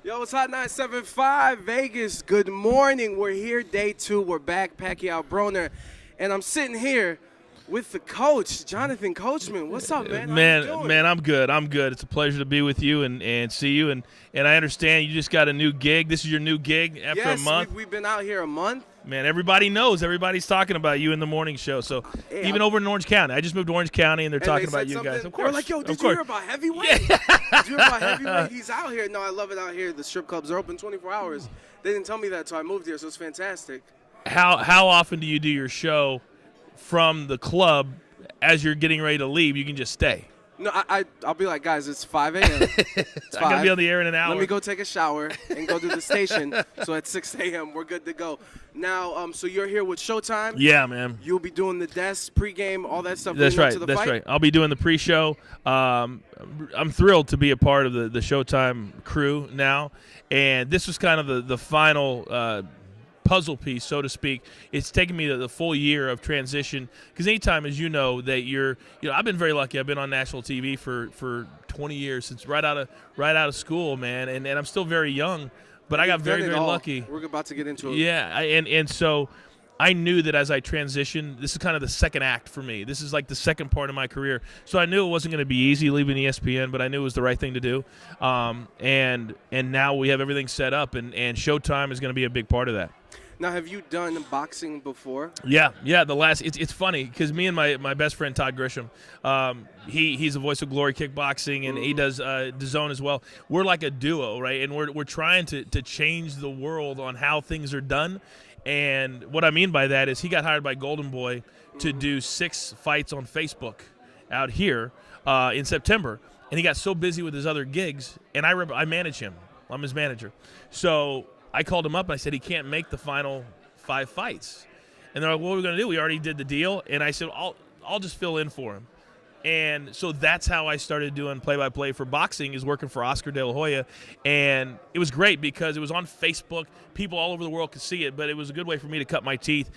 Yo, it's Hot 975 Vegas. Good morning. We're here, day 2. We're back, Pacquiao Broner. And I'm sitting here with the coach, Jonathan Coachman. What's up, man? How you doing? Man, I'm good. It's a pleasure to be with you and see you. And I understand you just got a new gig. This is your new gig after a month. Yes, we've been out here a month. Man, everybody knows. Everybody's talking about you in the morning show. So even over in Orange County. I just moved to Orange County, and they're talking about you guys. Of course. They're like, yo, did you hear about Heavyweight? Yeah. Did you hear about Heavyweight? He's out here. No, I love it out here. The strip clubs are open 24 hours. They didn't tell me that until I moved here, so it's fantastic. How often do you do your show from the club as you're getting ready to leave? You can just stay. No, I'll be like, guys, it's 5 a.m. It's I'm going to be on the air in an hour. Let me go take a shower and go to the station. So at 6 a.m., we're good to go. Now, so you're here with Showtime? Yeah, man. You'll be doing the desk, pregame, all that stuff. That's right. To the That's fight? right. I'll be doing the pre-show. I'm thrilled to be a part of the Showtime crew now. And this was kind of the final puzzle piece, so to speak. It's taken me the full year of transition because anytime, as you know, that I've been very lucky. I've been on national TV for 20 years since right out of school, man, and I'm still very young, but I got very lucky. We're about to get into it. Yeah, and so I knew that as I transitioned, this is kind of the second act for me. This is like the second part of my career. So I knew it wasn't going to be easy leaving ESPN, but I knew it was the right thing to do. And now we have everything set up, and Showtime is going to be a big part of that. Now, have you done boxing before? Yeah. It's funny because me and my best friend Todd Grisham, he's the voice of Glory Kickboxing, and he does DAZN as well. We're like a duo, right? And we're trying to change the world on how things are done. And what I mean by that is he got hired by Golden Boy to do 6 fights on Facebook out here in September, and he got so busy with his other gigs, and I manage him. I'm his manager, so I called him up and I said he can't make the final 5 fights. And they're like, what are we going to do? We already did the deal. And I said, I'll just fill in for him. And so that's how I started doing play-by-play for boxing, is working for Oscar De La Hoya. And it was great because it was on Facebook. People all over the world could see it, but it was a good way for me to cut my teeth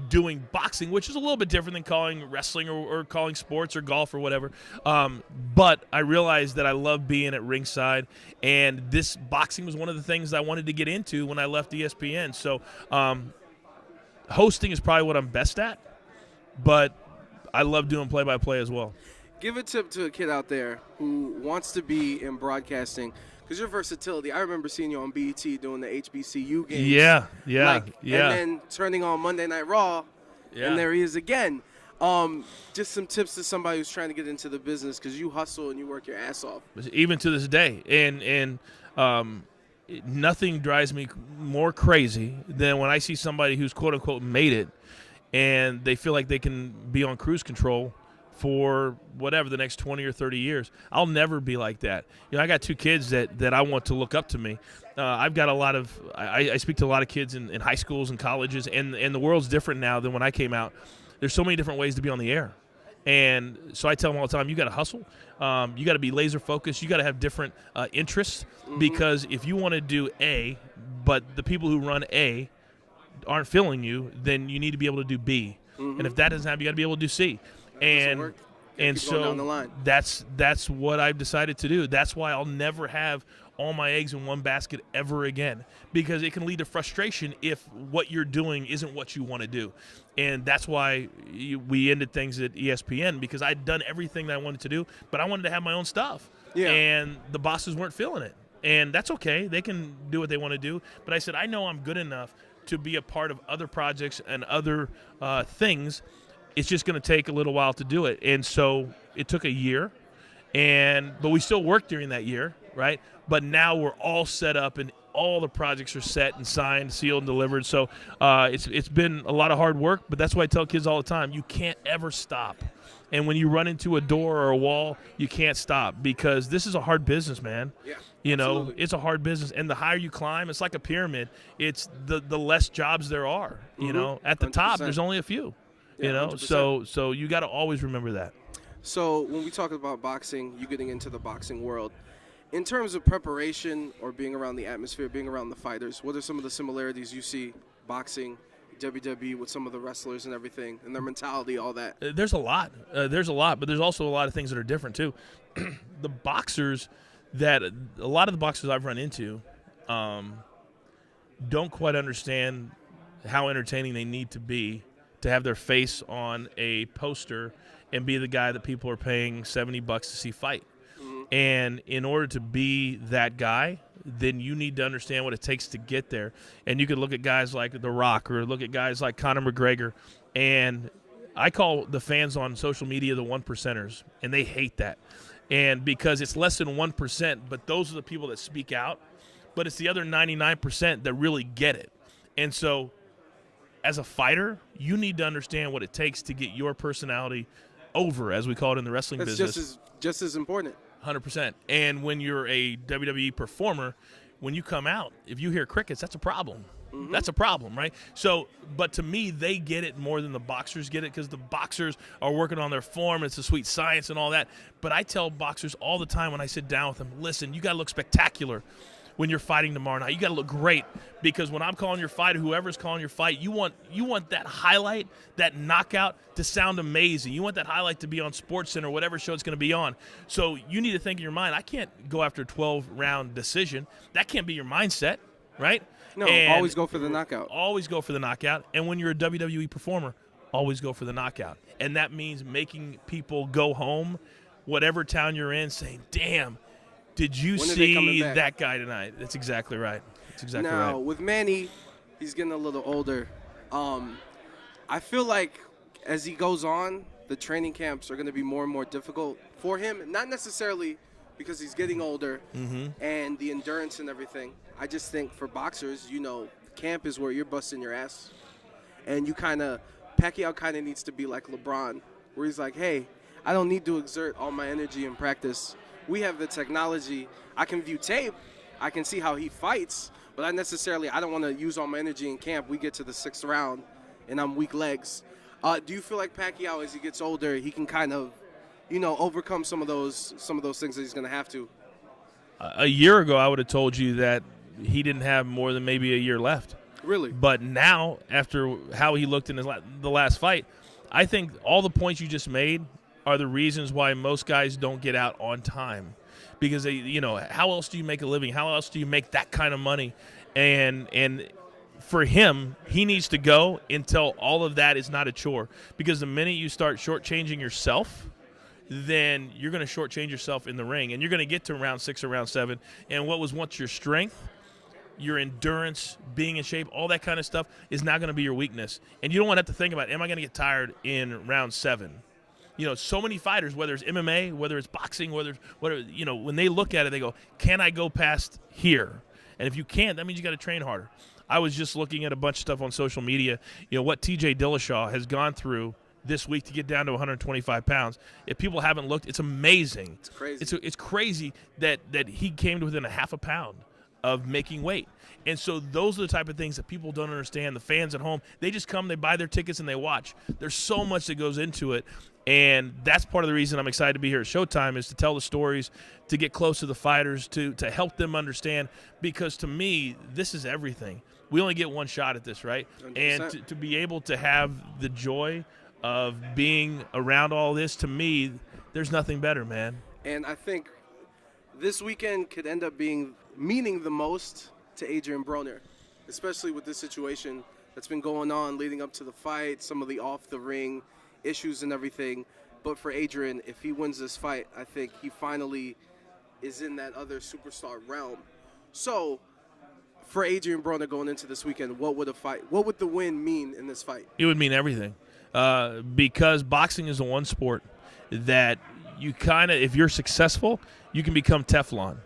doing boxing, which is a little bit different than calling wrestling or calling sports or golf or whatever. But I realized that I love being at ringside, and this boxing was one of the things I wanted to get into when I left ESPN. So hosting is probably what I'm best at, but I love doing play-by-play as well. Give a tip to a kid out there who wants to be in broadcasting, because your versatility. I remember seeing you on BET doing the HBCU games. Yeah. And then turning on Monday Night Raw, and there he is again. Just some tips to somebody who's trying to get into the business, because you hustle and you work your ass off. Even to this day. And nothing drives me more crazy than when I see somebody who's quote-unquote made it, and they feel like they can be on cruise control for whatever, the next 20 or 30 years. I'll never be like that. I got 2 kids that I want to look up to me. I've got a lot of – I speak to a lot of kids in high schools and colleges, and the world's different now than when I came out. There's so many different ways to be on the air. And so I tell them all the time, you got to hustle. You got to be laser focused. You got to have different interests, because if you want to do A, but the people who run A aren't filling you, then you need to be able to do B. And if that doesn't happen, you got to be able to do C. And so that's what I've decided to do. That's why I'll never have all my eggs in one basket ever again, because it can lead to frustration if what you're doing isn't what you want to do. And that's why we ended things at ESPN, because I'd done everything that I wanted to do, but I wanted to have my own stuff. Yeah. And the bosses weren't feeling it. And that's okay. They can do what they want to do. But I said, I know I'm good enough to be a part of other projects and other things. It's just going to take a little while to do it. And so it took a year, but we still worked during that year, right? But now we're all set up, and all the projects are set and signed, sealed, and delivered. So it's been a lot of hard work, but that's why I tell kids all the time, you can't ever stop. And when you run into a door or a wall, you can't stop, because this is a hard business, man. Yeah. Absolutely. It's a hard business, and the higher you climb, it's like a pyramid. It's the less jobs there are. At the 100%. Top, there's only a few. Yeah, 100%. So you got to always remember that. So when we talk about boxing, you getting into the boxing world, in terms of preparation or being around the atmosphere, being around the fighters, what are some of the similarities you see boxing, WWE, with some of the wrestlers and everything, and their mentality, all that? There's a lot, but there's also a lot of things that are different too. A lot of the boxers I've run into don't quite understand how entertaining they need to be to have their face on a poster and be the guy that people are paying $70 to see fight. And in order to be that guy, then you need to understand what it takes to get there. And you could look at guys like The Rock or look at guys like Conor McGregor. And I call the fans on social media the 1%ers, and they hate that. And because it's less than 1%, but those are the people that speak out. But it's the other 99% that really get it. And so as a fighter, you need to understand what it takes to get your personality over, as we call it in the wrestling business. That's just as important. 100%. And when you're a WWE performer, when you come out, if you hear crickets, that's a problem. That's a problem, right? So, but to me, they get it more than the boxers get it because the boxers are working on their form. It's a sweet science and all that. But I tell boxers all the time when I sit down with them, listen, you got to look spectacular when you're fighting tomorrow night. You got to look great because when I'm calling your fight, or whoever's calling your fight, you want that highlight, that knockout to sound amazing. You want that highlight to be on SportsCenter or whatever show it's going to be on. So you need to think in your mind, I can't go after a 12-round decision. That can't be your mindset, right? No, and always go for the knockout. Always go for the knockout. And when you're a WWE performer, always go for the knockout. And that means making people go home, whatever town you're in, saying, damn, did you see that guy tonight? That's exactly right. That's exactly right. Now, with Manny, he's getting a little older. I feel like as he goes on, the training camps are going to be more and more difficult for him. Not necessarily because he's getting older and the endurance and everything. I just think for boxers, camp is where you're busting your ass. And Pacquiao kind of needs to be like LeBron, where he's like, hey, I don't need to exert all my energy in practice. We have the technology. I can view tape. I can see how he fights, but I don't want to use all my energy in camp. We get to the 6th round, and I'm weak legs. Do you feel like Pacquiao, as he gets older, he can kind of, overcome some of those things that he's going to have to? A year ago, I would have told you that he didn't have more than maybe a year left. Really? But now, after how he looked in the last fight, I think all the points you just made are the reasons why most guys don't get out on time. Because they, how else do you make a living? How else do you make that kind of money? And for him, he needs to go until all of that is not a chore. Because the minute you start shortchanging yourself, then you're going to shortchange yourself in the ring. And you're going to get to round 6 or round 7. And what was once your strength, your endurance, being in shape, all that kind of stuff is now going to be your weakness. And you don't want to have to think about, am I going to get tired in round 7? So many fighters, whether it's MMA, whether it's boxing, whether when they look at it, they go, can I go past here? And if you can't, that means you got to train harder. I was just looking at a bunch of stuff on social media, what TJ Dillashaw has gone through this week to get down to 125 pounds. If people haven't looked, it's amazing. It's crazy. It's crazy that he came to within a half a pound of making weight. And so those are the type of things that people don't understand. The fans at home, they just come, they buy their tickets, and they watch. There's so much that goes into it. And that's part of the reason I'm excited to be here at Showtime, is to tell the stories, to get close to the fighters, to help them understand. Because to me, this is everything. We only get one shot at this, right? 100%. And to be able to have the joy of being around all this, to me, there's nothing better, man. And I think this weekend could end up meaning the most to Adrian Broner, especially with this situation that's been going on leading up to the fight, some of the off-the-ring issues and everything. But for Adrian, if he wins this fight, I think he finally is in that other superstar realm. So for Adrian Broner going into this weekend, what would the win mean in this fight? It would mean everything. Because boxing is the one sport that you if you're successful, you can become Teflon.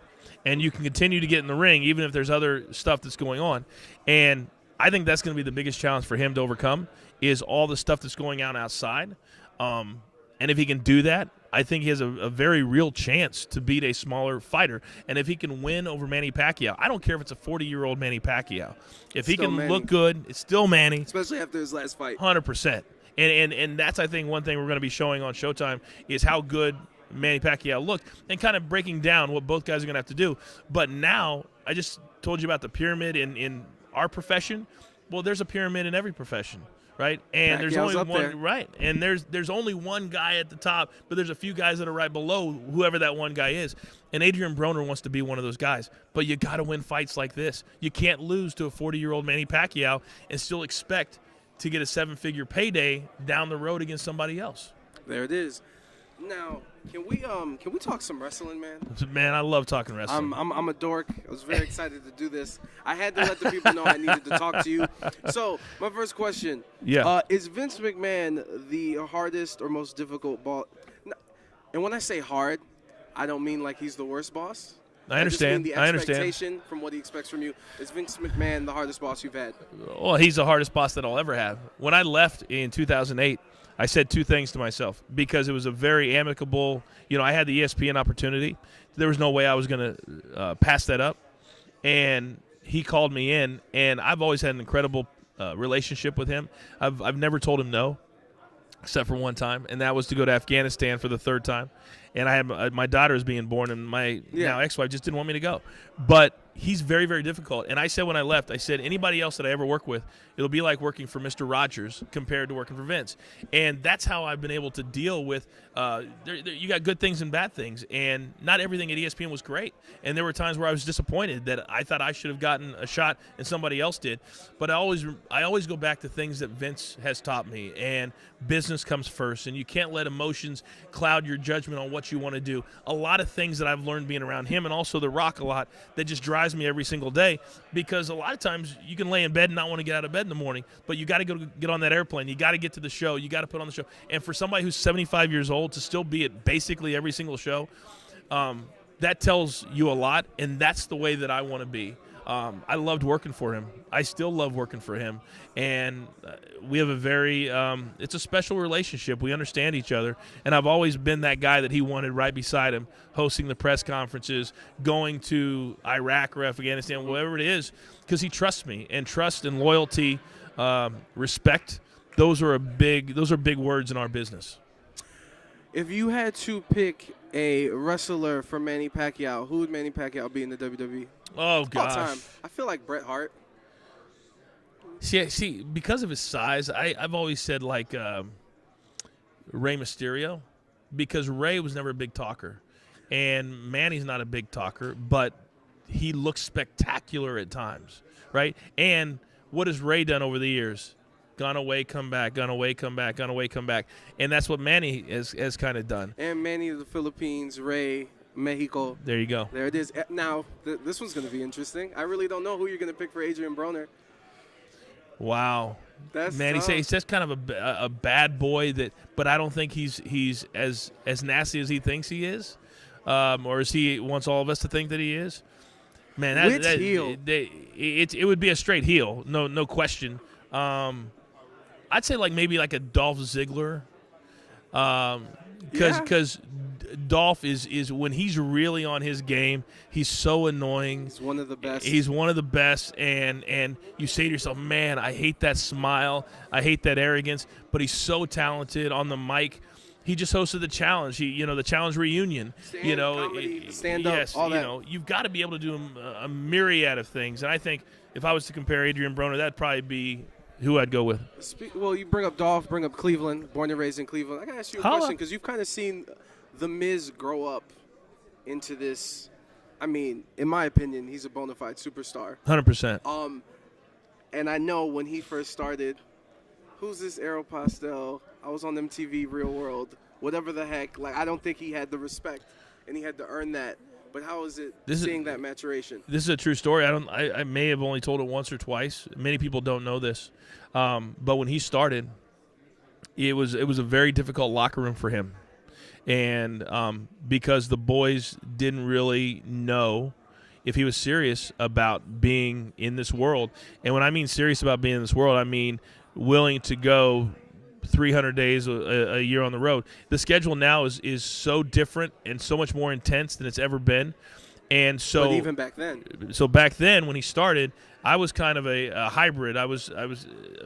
And you can continue to get in the ring even if there's other stuff that's going on. And I think that's going to be the biggest challenge for him to overcome, is all the stuff that's going on outside. And if he can do that, I think he has a very real chance to beat a smaller fighter. And if he can win over Manny Pacquiao, I don't care if it's a 40-year-old Manny Pacquiao. If he can look good, it's still Manny. Especially after his last fight. 100%. And that's, I think, one thing we're going to be showing on Showtime is how good Manny Pacquiao looked, and kind of breaking down what both guys are going to have to do. But now, I just told you about the pyramid in our profession. Well, there's a pyramid in every profession. right? And there's Pacquiao's only up one, there. right? And there's only one guy at the top, but there's a few guys that are right below whoever that one guy is. And Adrian Broner wants to be one of those guys. But you got to win fights like this. You can't lose to a 40-year-old Manny Pacquiao and still expect to get a 7-figure payday down the road against somebody else. There it is. Now, can we talk some wrestling, man? Man, I love talking wrestling. I'm a dork. I was very excited to do this. I had to let the people know I needed to talk to you. So, my first question. Yeah. Is Vince McMahon the hardest or most difficult boss? And when I say hard, I don't mean like he's the worst boss. I understand. I just mean the expectation from what he expects from you. Is Vince McMahon the hardest boss you've had? Well, he's the hardest boss that I'll ever have. When I left in 2008, I said two things to myself because it was a very amicable, I had the ESPN opportunity. There was no way I was going to pass that up. And he called me in, and I've always had an incredible relationship with him. I've never told him no, except for one time, and that was to go to Afghanistan for the third time. And I had my daughter is being born, and my now ex-wife just didn't want me to go. But he's very, very difficult. And I said when I left, I said anybody else that I ever work with, it'll be like working for Mr. Rogers compared to working for Vince. And that's how I've been able to deal with you got good things and bad things. And not everything at ESPN was great. And there were times where I was disappointed that I thought I should have gotten a shot and somebody else did. But I always go back to things that Vince has taught me. And business comes first. And you can't let emotions cloud your judgment on what you want to do. A lot of things that I've learned being around him and also The Rock a lot that just drives me every single day, because a lot of times you can lay in bed and not want to get out of bed in the morning, but you got to go get on that airplane. You got to get to the show. You got to put on the show. And for somebody who's 75 years old to still be at basically every single show, that tells you a lot, and that's the way that I want to be. I loved working for him. I still love working for him. And we have a very it's a special relationship. We understand each other. And I've always been that guy that he wanted right beside him, hosting the press conferences, going to Iraq or Afghanistan, whatever it is, because he trusts me. And trust and loyalty, respect, those are big words in our business. If you had to pick a wrestler for Manny Pacquiao, who would Manny Pacquiao be in the WWE? Oh, gosh. All time. I feel like Bret Hart. See, because of his size, I've always said like Rey Mysterio, because Rey was never a big talker. And Manny's not a big talker, but he looks spectacular at times, right? And what has Rey done over the years? Gone away, come back, gone away, come back, gone away, come back. And that's what Manny has kind of done. And Manny, the Philippines, Rey, Mexico. There you go. There it is. Now, this one's going to be interesting. I really don't know who you're going to pick for Adrian Broner. Wow. That's Manny, tough. he's just kind of a bad boy, but I don't think he's as nasty as he thinks he is, or as he wants all of us to think that he is. Man, Which heel? It would be a straight heel, no question. I'd say maybe like a Dolph Ziggler, because Dolph is when he's really on his game, he's so annoying. He's one of the best. He's one of the best, and you say to yourself, man, I hate that smile, I hate that arrogance, but he's so talented on the mic. He just hosted the challenge. The challenge reunion. Comedy, stand up, yes, all that. You've got to be able to do a myriad of things, and I think if I was to compare Adrian Broner, that'd probably be who I'd go with. Well, you bring up Dolph, bring up Cleveland, born and raised in Cleveland. I got to ask you a question because you've kind of seen The Miz grow up into this. I mean, in my opinion, he's a bona fide superstar. 100%. And I know when he first started, who's this Aeropostale? I was on MTV Real World, whatever the heck. I don't think he had the respect, and he had to earn that. But how is it seeing that maturation? This is a true story. I may have only told it once or twice. Many people don't know this. But when he started, it was a very difficult locker room for him. And because the boys didn't really know if he was serious about being in this world. And when I mean serious about being in this world, I mean willing to go 300 days a year on the road. The schedule now is so different and so much more intense than it's ever been. And so, but even back then. So back then when he started, I was kind of a hybrid. I was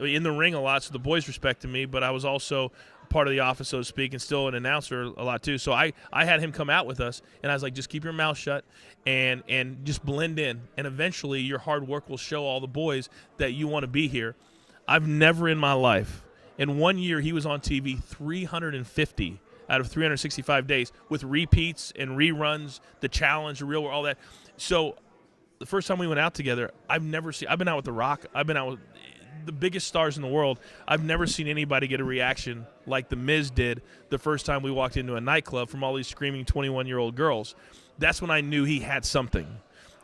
in the ring a lot, so the boys respected me, but I was also part of the office, so to speak, and still an announcer a lot too. So I had him come out with us, and I was like, just keep your mouth shut and just blend in. And eventually your hard work will show all the boys that you want to be here. I've never in my life, in 1 year he was on TV 350 out of 365 days with repeats and reruns, the challenge, the real world, all that. So the first time we went out together, I've been out with The Rock. I've been out with the biggest stars in the world. I've never seen anybody get a reaction like The Miz did the first time we walked into a nightclub from all these screaming 21-year-old girls. That's when I knew he had something.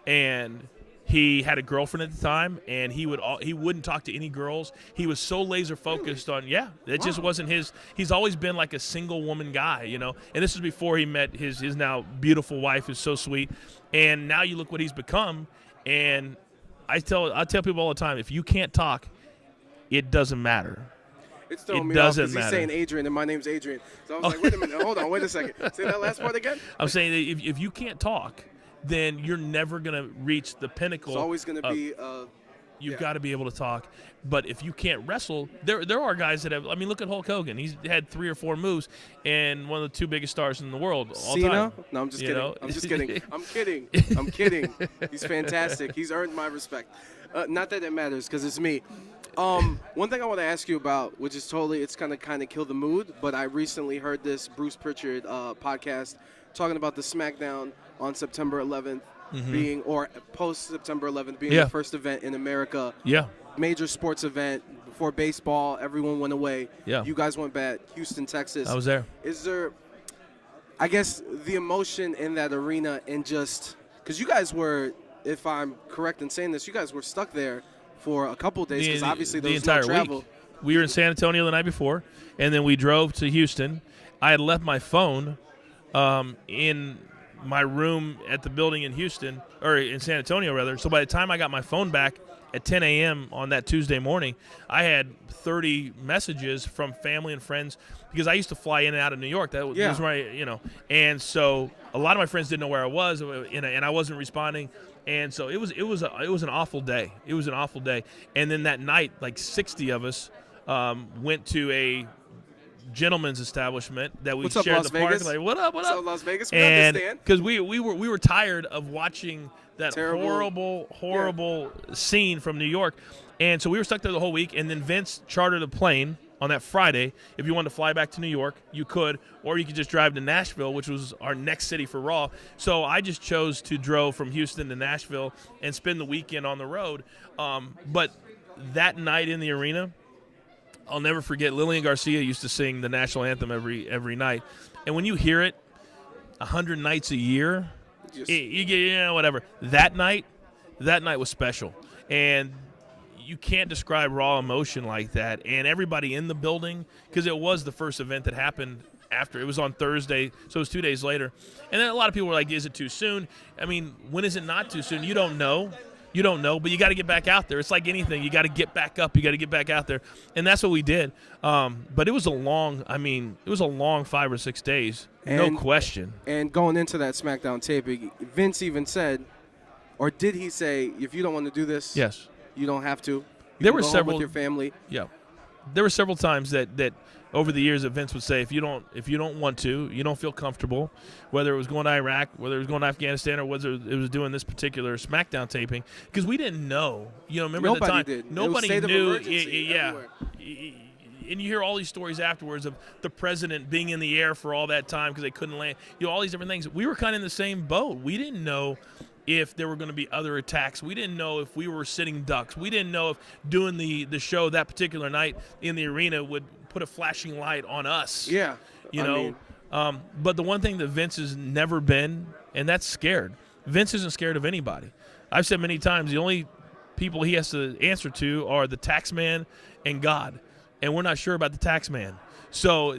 And he had a girlfriend at the time, and he wouldn't talk to any girls. He was so laser focused on just wasn't his. He's always been like a single woman guy, you know. And this was before he met his now beautiful wife, who's so sweet. And now you look what he's become. And I tell people all the time, if you can't talk, it doesn't matter. It's throwing me off because he's saying Adrian, and my name's Adrian. So I was like, wait a minute, hold on, wait a second. Say that last part again. I'm saying that if you can't talk, then you're never going to reach the pinnacle. It's always going to be you've got to be able to talk. But if you can't wrestle, there are guys that have. I mean, look at Hulk Hogan. He's had 3 or 4 moves, and one of the 2 biggest stars in the world all Cena? time. No, I'm just kidding. Know? I'm just kidding. I'm kidding. He's fantastic. He's earned my respect. Not that it matters because it's me. One thing I want to ask you about, which is totally, it's kind of kill the mood, but I recently heard this Bruce Pritchard podcast talking about the SmackDown on September 11th being, or post-September 11th being the first event in America. Yeah. Major sports event. Before baseball, everyone went away. Yeah. You guys went back, Houston, Texas. I was there. Is there, I guess, the emotion in that arena and just, because you guys were, if I'm correct in saying this, you guys were stuck there for a couple of days because obviously there was no travel. Week. We were in San Antonio the night before, and then we drove to Houston. I had left my phone in my room at the building in Houston, or in San Antonio rather. So by the time I got my phone back at 10 a.m. on that Tuesday morning, I had 30 messages from family and friends because I used to fly in and out of New York. That was right, you know. And so a lot of my friends didn't know where I was, and I wasn't responding. And so it was an awful day. It was an awful day. And then that night, like 60 of us went to a gentleman's establishment that we shared Las the park. Vegas? Like, what up? What's up, Las Vegas? We and understand. because we were tired of watching that Terrible. horrible scene from New York, and so we were stuck there the whole week. And then Vince chartered a plane on that Friday. If you wanted to fly back to New York, you could, or you could just drive to Nashville, which was our next city for Raw. So I just chose to drove from Houston to Nashville and spend the weekend on the road. But that night in the arena, I'll never forget, Lillian Garcia used to sing the national anthem every night. And when you hear it 100 nights a year, you get, whatever. That night was special. And you can't describe raw emotion like that. And everybody in the building, because it was the first event that happened after. It was on Thursday, so it was 2 days later. And then a lot of people were like, is it too soon? I mean, when is it not too soon? You don't know. You don't know, but you got to get back out there. It's like anything. You got to get back up. You got to get back out there. And that's what we did. But it was a long 5 or 6 days, no question. And going into that SmackDown taping, Vince even said, or did he say, if you don't want to do this, yes, you don't have to. There were several with your family. Yeah. There were several times that over the years that Vince would say, if you don't want to, you don't feel comfortable, whether it was going to Iraq, whether it was going to Afghanistan, or whether it was doing this particular SmackDown taping, because we didn't know. You know, remember Nobody the time did. nobody knew. Everywhere. And you hear all these stories afterwards of the president being in the air for all that time because they couldn't land. You know, all these different things. We were kind of in the same boat. We didn't know if there were going to be other attacks. We didn't know if we were sitting ducks. We didn't know if doing the show that particular night in the arena would put a flashing light on us. Yeah. You know? But the one thing that Vince has never been, and that's scared. Vince isn't scared of anybody. I've said many times the only people he has to answer to are the tax man and God. And we're not sure about the tax man. So,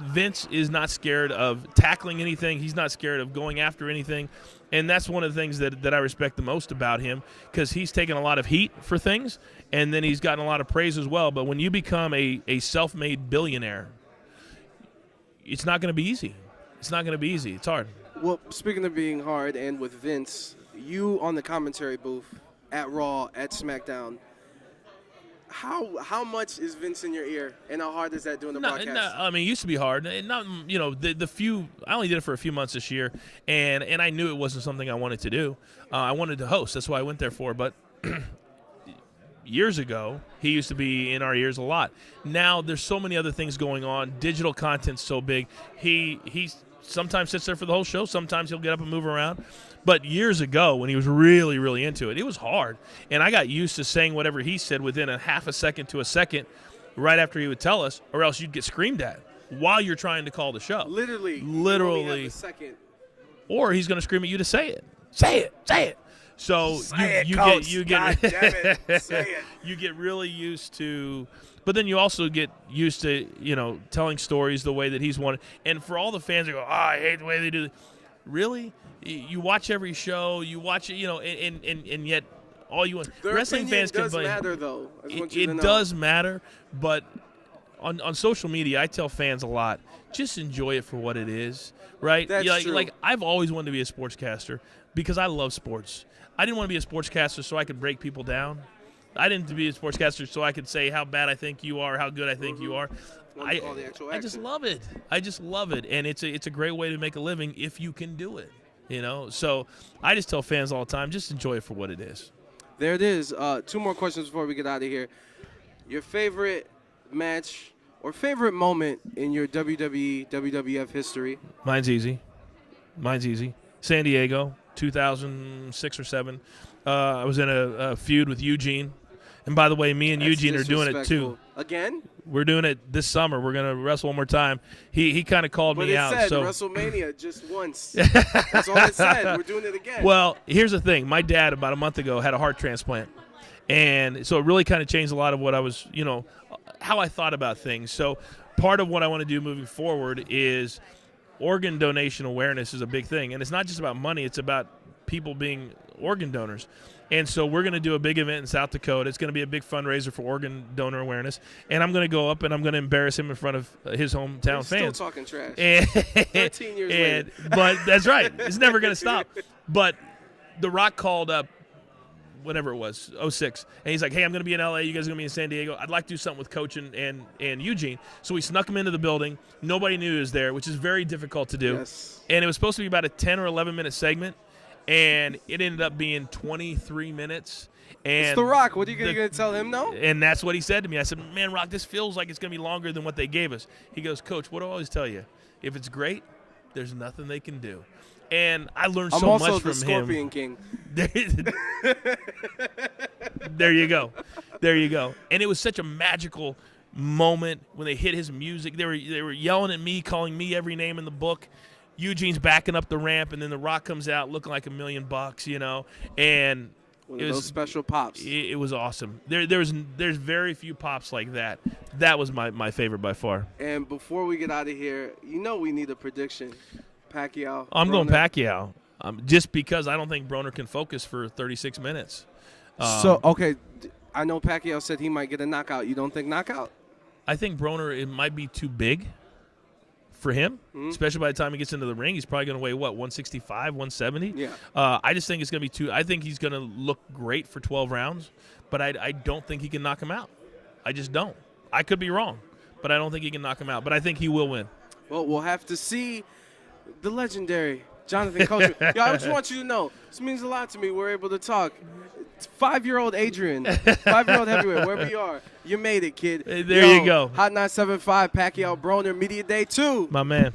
Vince is not scared of tackling anything. He's not scared of going after anything. And that's one of the things that I respect the most about him, because he's taken a lot of heat for things, and then he's gotten a lot of praise as well. But when you become a self-made billionaire, it's not going to be easy. It's not going to be easy. It's hard. Well, speaking of being hard, and with Vince, you on the commentary booth at Raw, at SmackDown, how much is Vince in your ear, and how hard is that doing the broadcast? No, I mean, it used to be hard. And not, the few. I only did it for a few months this year, and I knew it wasn't something I wanted to do. I wanted to host. That's what I went there for. But years ago, he used to be in our ears a lot. Now there's so many other things going on. Digital content's so big. He sometimes sits there for the whole show. Sometimes he'll get up and move around. But years ago, when he was really, really into it was hard. And I got used to saying whatever he said within a half a second to a second right after he would tell us, or else you'd get screamed at while you're trying to call the show. Literally. You only have a second. Or he's going to scream at you to say it. Say it. Say it. So you get God damn it. Say it. You get really used to, but then you also get used to, telling stories the way that he's wanted. And for all the fans that go, I hate the way they do it. Really? You watch every show, you watch it, and yet all you want. Their wrestling fans does complain. matter, though. It does matter, but on social media, I tell fans a lot, just enjoy it for what it is, right? That's true. Like I've always wanted to be a sportscaster because I love sports. I didn't want to be a sportscaster so I could break people down. I didn't be a sportscaster so I could say how bad I think you are, how good I think you are. I just love it. I just love it, and it's a great way to make a living if you can do it. So I just tell fans all the time, just enjoy it for what it is. There it is. 2 more questions before we get out of here. Your favorite match or favorite moment in your WWE, WWF history? Mine's easy. San Diego, 2006 or 7. I was in a feud with Eugene. And by the way, me and Eugene are doing it too. Again? We're doing it this summer. We're going to wrestle one more time. He kind of called me out. But it said WrestleMania just once. That's all it said. We're doing it again. Well, here's the thing. My dad, about a month ago, had a heart transplant. And so it really kind of changed a lot of what I was, how I thought about things. So part of what I want to do moving forward is organ donation awareness is a big thing. And it's not just about money. It's about people being organ donors. And so we're going to do a big event in South Dakota. It's going to be a big fundraiser for organ donor awareness. And I'm going to go up and I'm going to embarrass him in front of his hometown fans. Still talking trash. 13 years later. But that's right. It's never going to stop. But The Rock called up, whatever it was, 06. And he's like, hey, I'm going to be in L.A. You guys are going to be in San Diego. I'd like to do something with Coach and Eugene. So we snuck him into the building. Nobody knew he was there, which is very difficult to do. Yes. And it was supposed to be about a 10 or 11-minute segment. And it ended up being 23 minutes. And it's The Rock. What are you going to tell him, no? And that's what he said to me. I said, man, Rock, this feels like it's going to be longer than what they gave us. He goes, Coach, what do I always tell you? If it's great, there's nothing they can do. And I learned so much from him. I'm also the Scorpion King. There you go. There you go. And it was such a magical moment when they hit his music. They were yelling at me, calling me every name in the book. Eugene's backing up the ramp, and then The Rock comes out looking like $1 million, and one of those special pops. It was awesome. There's very few pops like that. That was my favorite by far. And before we get out of here, we need a prediction. Pacquiao. I'm Broner. going Pacquiao, just because I don't think Broner can focus for 36 minutes. Okay, I know Pacquiao said he might get a knockout. You don't think knockout? I think Broner, it might be too big for him, especially by the time he gets into the ring. He's probably going to weigh, 165, 170? Yeah. I just think it's going to be I think he's going to look great for 12 rounds, but I don't think he can knock him out. I just don't. I could be wrong, but I don't think he can knock him out. But I think he will win. Well, we'll have to see. The legendary Jonathan Coachman. I just want you to know, this means a lot to me. We're able to talk. It's 5-year-old Adrian, 5-year-old heavyweight, wherever you are. You made it, kid. Hey, there you go. Hot 975, Pacquiao Broner, Media Day 2. My man.